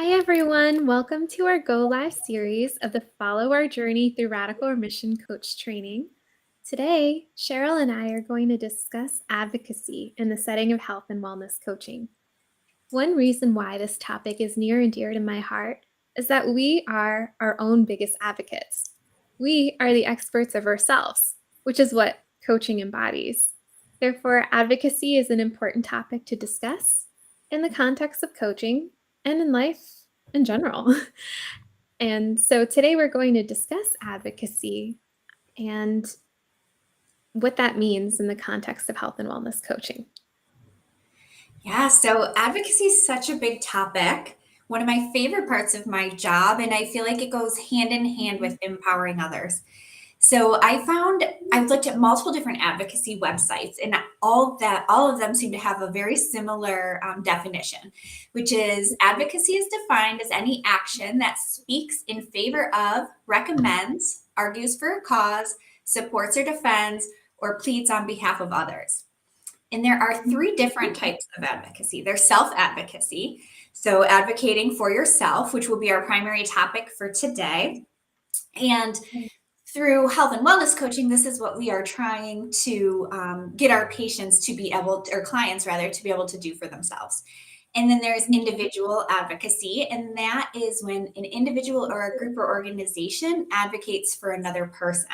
Hi, everyone. Welcome to our Go Live series of the Follow Our Journey Through Radical Remission Coach Training. Today, Cheryl and I are going to discuss advocacy in the setting of health and wellness coaching. One reason why this topic is near and dear to my heart is that we are our own biggest advocates. We are the experts of ourselves, which is what coaching embodies. Therefore, advocacy is an important topic to discuss in the context of coaching and in life in general. And so today we're going to discuss advocacy and what that means in the context of health and wellness coaching. Yeah, so advocacy is such a big topic, one of my favorite parts of my job, and I feel like it goes hand in hand with empowering others. So I've looked at multiple different advocacy websites, and all of them seem to have a very similar definition, which is advocacy is defined as any action that speaks in favor of, recommends, argues for a cause, supports or defends, or pleads on behalf of others. And there are three different types of advocacy. There's self-advocacy, so advocating for yourself, which will be our primary topic for today. And through health and wellness coaching, this is what we are trying to get our patients to be able, or clients rather, to be able to do for themselves. And then there's individual advocacy, and that is when an individual or a group or organization advocates for another person.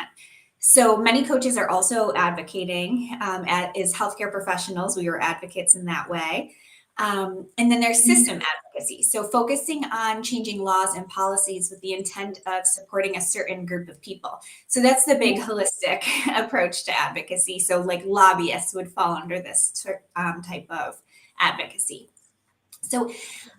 So many coaches are also advocating as healthcare professionals. We are advocates in that way. And then there's system advocacy. So focusing on changing laws and policies with the intent of supporting a certain group of people. So that's the big holistic approach to advocacy. So like lobbyists would fall under this type of advocacy. So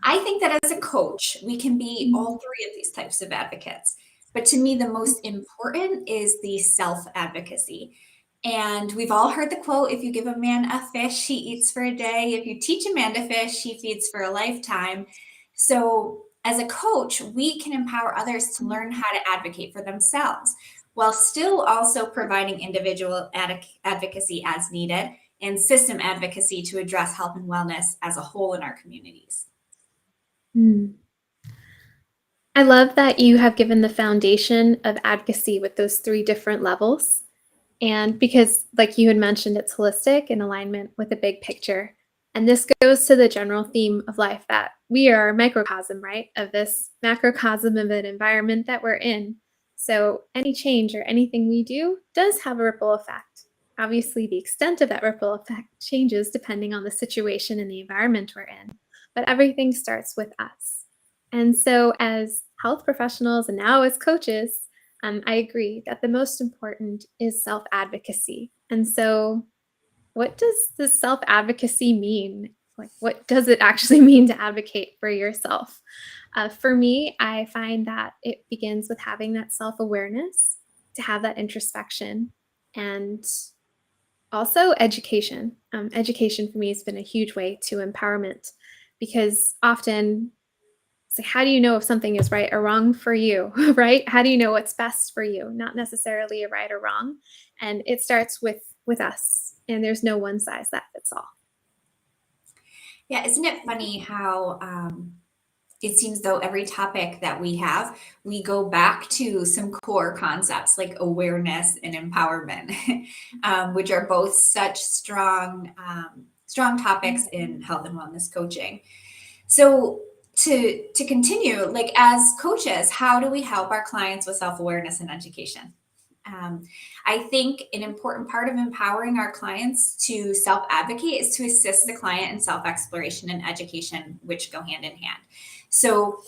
I think that as a coach, we can be all three of these types of advocates. But to me, the most important is the self-advocacy. And we've all heard the quote, if you give a man a fish, he eats for a day. If you teach a man to fish, he feeds for a lifetime. So as a coach, we can empower others to learn how to advocate for themselves while still also providing individual advocacy as needed and system advocacy to address health and wellness as a whole in our communities. I love that you have given the foundation of advocacy with those three different levels. And because, like you had mentioned, it's holistic in alignment with the big picture. And this goes to the general theme of life that we are a microcosm, right, of this macrocosm of an environment that we're in. So any change or anything we do does have a ripple effect. Obviously, the extent of that ripple effect changes depending on the situation and the environment we're in, but everything starts with us. And so, as health professionals and now as coaches, I agree that the most important is self-advocacy. And so, what does this self-advocacy mean? Like, what does it actually mean to advocate for yourself? For me, I find that it begins with having that self-awareness, to have that introspection, and also education. Education for me has been a huge way to empowerment because often it's like, how do you know if something is right or wrong for you, right? How do you know what's best for you? Not necessarily a right or wrong. And it starts with us, and there's no one size that fits all. Yeah, isn't it funny how it seems though every topic that we have, we go back to some core concepts like awareness and empowerment, which are both such strong topics in health and wellness coaching. So to continue, like as coaches, how do we help our clients with self-awareness and education? I think an important part of empowering our clients to self-advocate is to assist the client in self-exploration and education, which go hand in hand. So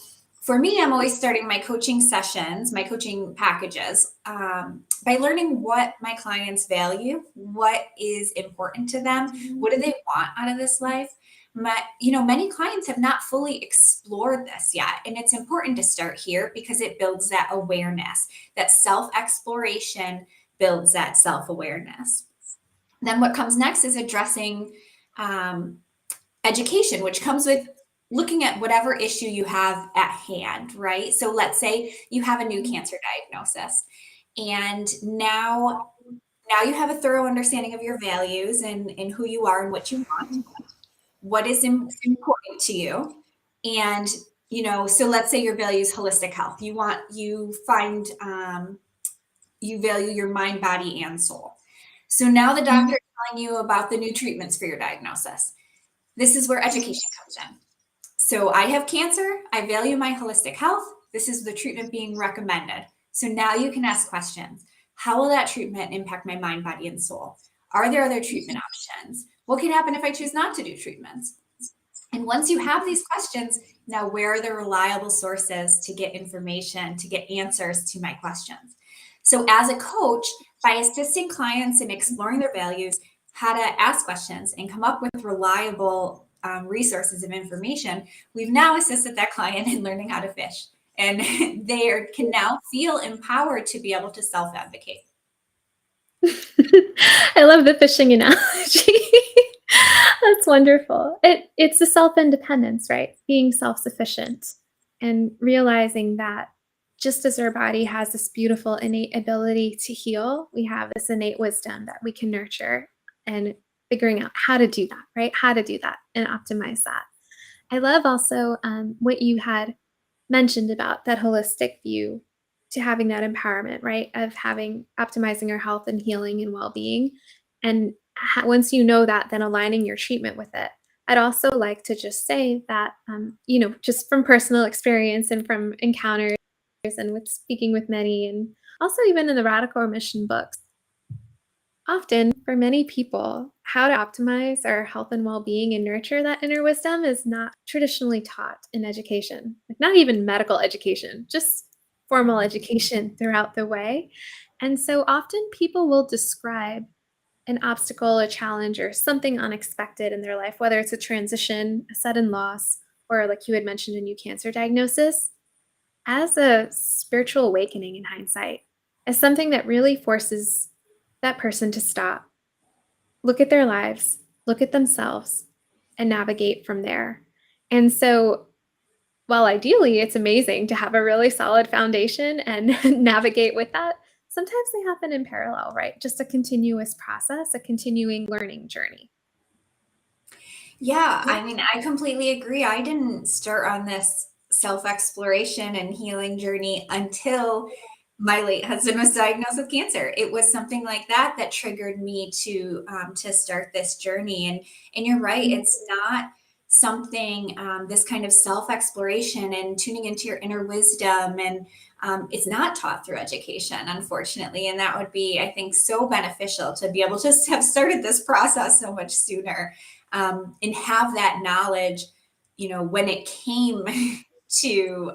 for me, I'm always starting my coaching sessions, my coaching packages, by learning what my clients value, what is important to them, what do they want out of this life, many clients have not fully explored this yet. And it's important to start here because it builds that awareness, that self exploration builds that self awareness. Then what comes next is addressing um, education, which comes with looking at whatever issue you have at hand, right? So let's say you have a new cancer diagnosis, and now you have a thorough understanding of your values and who you are and what you want, what is important to you. And, so let's say your value is holistic health. You value your mind, body, and soul. So now the doctor is telling you about the new treatments for your diagnosis. This is where education comes in. So I have cancer. I value my holistic health. This is the treatment being recommended. So now you can ask questions. How will that treatment impact my mind, body, and soul? Are there other treatment options? What can happen if I choose not to do treatments? And once you have these questions, now where are the reliable sources to get information, to get answers to my questions? So as a coach, by assisting clients in exploring their values, how to ask questions and come up with reliable resources of information, we've now assisted that client in learning how to fish. And they can now feel empowered to be able to self-advocate. I love the fishing analogy. That's wonderful. It's the self-independence, right? Being self-sufficient and realizing that just as our body has this beautiful innate ability to heal, we have this innate wisdom that we can nurture and figuring out how to do that, right? How to do that and optimize that. I love also what you had mentioned about that holistic view to having that empowerment, right? Of having optimizing our health and healing and well being. And once you know that, then aligning your treatment with it. I'd also like to just say that, just from personal experience and from encounters and with speaking with many, and also even in the Radical Remission books, often, for many people, how to optimize our health and well being and nurture that inner wisdom is not traditionally taught in education, like not even medical education, just formal education throughout the way. And so often people will describe an obstacle, a challenge, or something unexpected in their life, whether it's a transition, a sudden loss, or like you had mentioned, a new cancer diagnosis, as a spiritual awakening in hindsight, as something that really forces that person to stop, look at their lives, look at themselves, and navigate from there. And so, while ideally it's amazing to have a really solid foundation and navigate with that, sometimes they happen in parallel, right? Just a continuous process, a continuing learning journey. Yeah, I mean, I completely agree. I didn't start on this self-exploration and healing journey until my late husband was diagnosed with cancer. It was something like that that triggered me to start this journey. And you're right, it's not something this kind of self-exploration and tuning into your inner wisdom, and it's not taught through education, unfortunately. And that would be, I think, so beneficial to be able to have started this process so much sooner, and have that knowledge, when it came to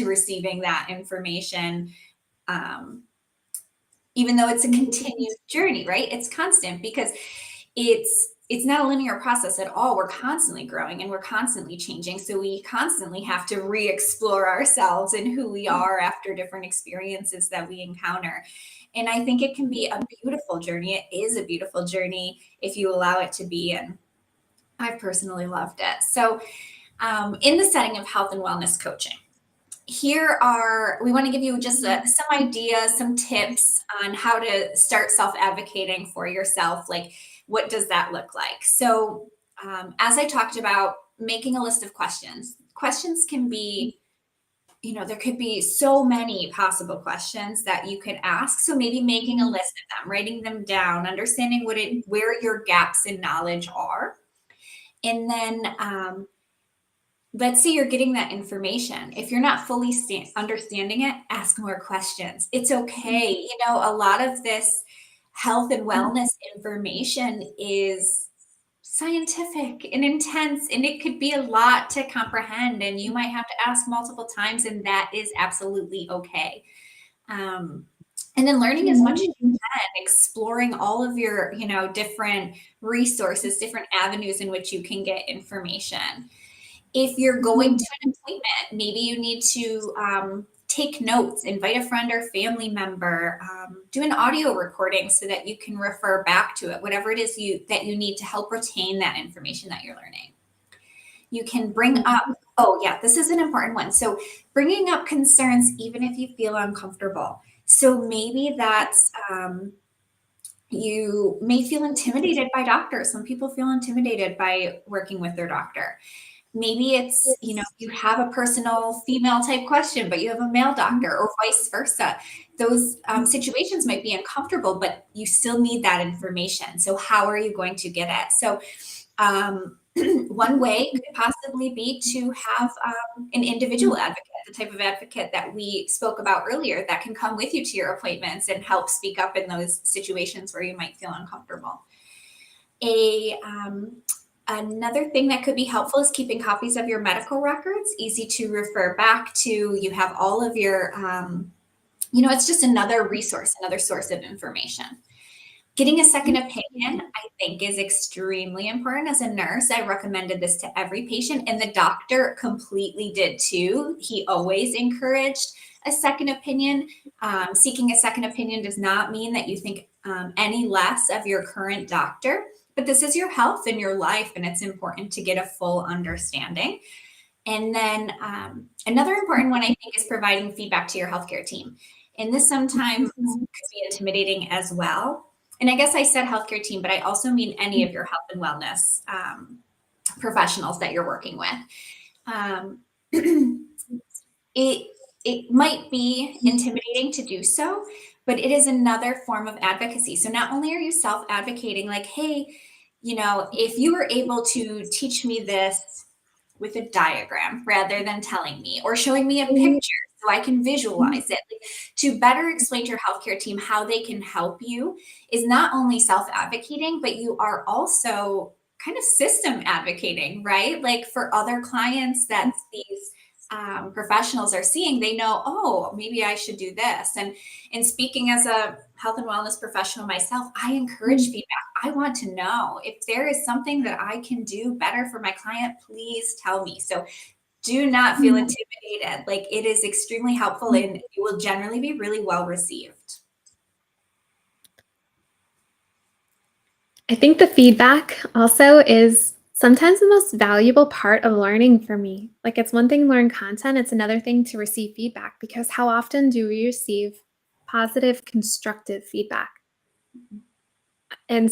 receiving that information. Um, Even though it's a continued journey, right? It's constant because it's not a linear process at all. We're constantly growing and we're constantly changing. So we constantly have to re-explore ourselves and who we are after different experiences that we encounter. And I think it can be a beautiful journey. It is a beautiful journey if you allow it to be. And I've personally loved it. So, in the setting of health and wellness coaching, we want to give you just some ideas, some tips on how to start self advocating for yourself. Like, what does that look like? So, as I talked about, making a list of questions. Questions can be, there could be so many possible questions that you could ask. So maybe making a list of them, writing them down, understanding where your gaps in knowledge are, and then let's say you're getting that information. If you're not fully understanding it, ask more questions. It's okay. A lot of this health and wellness information is scientific and intense, and it could be a lot to comprehend. And you might have to ask multiple times, and that is absolutely okay. Um, And then learning as much as you can, exploring all of your, different resources, different avenues in which you can get information. If you're going to an appointment, maybe you need to take notes, invite a friend or family member, do an audio recording so that you can refer back to it, whatever it is that you need to help retain that information that you're learning. You can bring up, oh yeah, this is an important one. So bringing up concerns, even if you feel uncomfortable. So maybe that's, you may feel intimidated by doctors. Some people feel intimidated by working with their doctor. Maybe it's, you have a personal female type question, but you have a male doctor, or vice versa. Those situations might be uncomfortable, but you still need that information. So how are you going to get it? So one way could possibly be to have an individual advocate, the type of advocate that we spoke about earlier, that can come with you to your appointments and help speak up in those situations where you might feel uncomfortable. Another thing that could be helpful is keeping copies of your medical records, easy to refer back to. You have all of your, it's just another resource, another source of information. Getting a second opinion, I think, is extremely important. As a nurse, I recommended this to every patient, and the doctor completely did too. He always encouraged a second opinion. Seeking a second opinion does not mean that you think any less of your current doctor, but this is your health and your life, and it's important to get a full understanding. And then another important one, I think, is providing feedback to your healthcare team. And this sometimes could be intimidating as well. And I guess I said healthcare team, but I also mean any of your health and wellness professionals that you're working with. It might be intimidating to do so, but it is another form of advocacy. So not only are you self-advocating, like, hey, if you were able to teach me this with a diagram rather than telling me, or showing me a picture so I can visualize it, to better explain to your healthcare team how they can help you, is not only self-advocating, but you are also kind of system advocating, right? Like for other clients that these professionals are seeing, they know, oh, maybe I should do this. And speaking as a health and wellness professional myself, I encourage feedback. I want to know if there is something that I can do better for my client, please tell me. So do not feel intimidated. Like, it is extremely helpful, and you will generally be really well received. I think the feedback also is sometimes the most valuable part of learning for me. Like, it's one thing to learn content, it's another thing to receive feedback, because how often do we receive positive, constructive feedback? And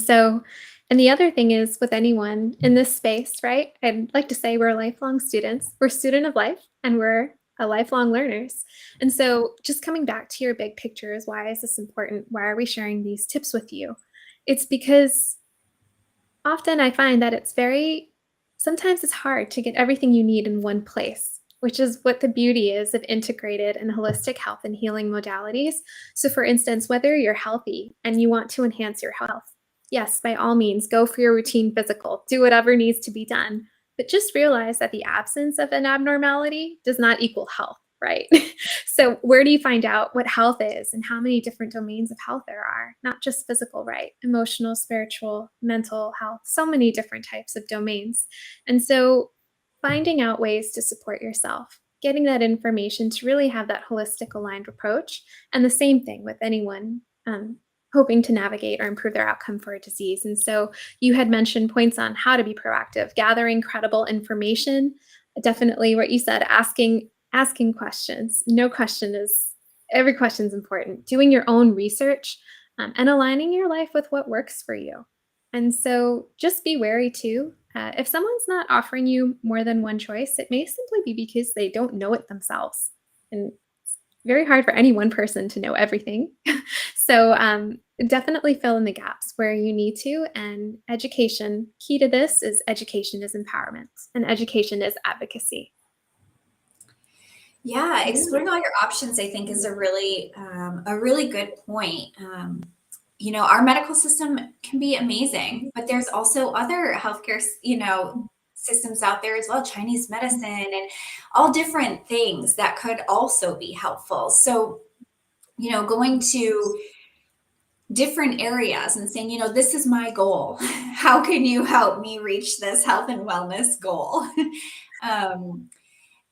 the other thing is, with anyone in this space, right? I'd like to say we're lifelong students. We're student of life, and we're lifelong learners. And so just coming back to your big picture is, why is this important? Why are we sharing these tips with you? It's because often I find that sometimes it's hard to get everything you need in one place, which is what the beauty is of integrated and holistic health and healing modalities. So, for instance, whether you're healthy and you want to enhance your health, yes, by all means, go for your routine physical, do whatever needs to be done. But just realize that the absence of an abnormality does not equal health, right? So, where do you find out what health is and how many different domains of health there are? Not just physical, right? Emotional, spiritual, mental health, so many different types of domains. And so, finding out ways to support yourself, getting that information to really have that holistic, aligned approach. And the same thing with anyone hoping to navigate or improve their outcome for a disease. And so, you had mentioned points on how to be proactive, gathering credible information. Definitely what you said, asking questions. Every question is important. Doing your own research, and aligning your life with what works for you. And so just be wary too. If someone's not offering you more than one choice, it may simply be because they don't know it themselves. And it's very hard for any one person to know everything. So definitely fill in the gaps where you need to. And key to this is education is empowerment, and education is advocacy. Yeah, exploring all your options, I think, is a really good point. Our medical system can be amazing, but there's also other healthcare, systems out there as well, Chinese medicine and all different things that could also be helpful. So going to different areas and saying, this is my goal. How can you help me reach this health and wellness goal? um,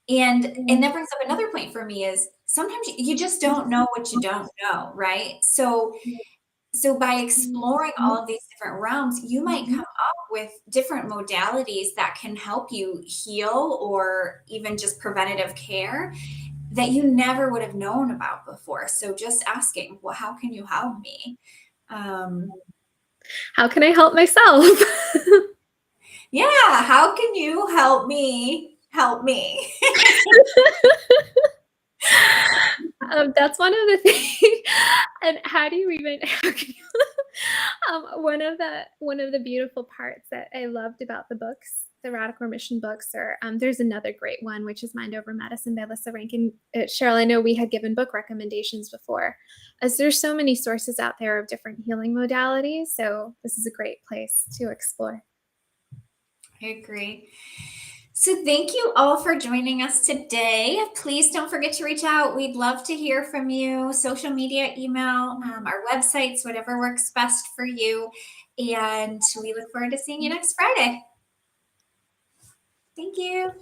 and that brings up another point for me is sometimes you just don't know what you don't know, right? So by exploring all of these different realms, you might come up with different modalities that can help you heal or even just preventative care that you never would have known about before. So just asking, well, how can you help me? Um, How can I help myself? yeah, how can you help me help me? That's one of the things. And how do you even? How can you, one of the beautiful parts that I loved about the books, the Radical Remission books, or there's another great one which is Mind Over Medicine by Lissa Rankin. Cheryl, I know we had given book recommendations before, as there's so many sources out there of different healing modalities. So this is a great place to explore. I agree. So, thank you all for joining us today. Please don't forget to reach out. We'd love to hear from you. Social media, email, our websites, whatever works best for you. And we look forward to seeing you next Friday. Thank you.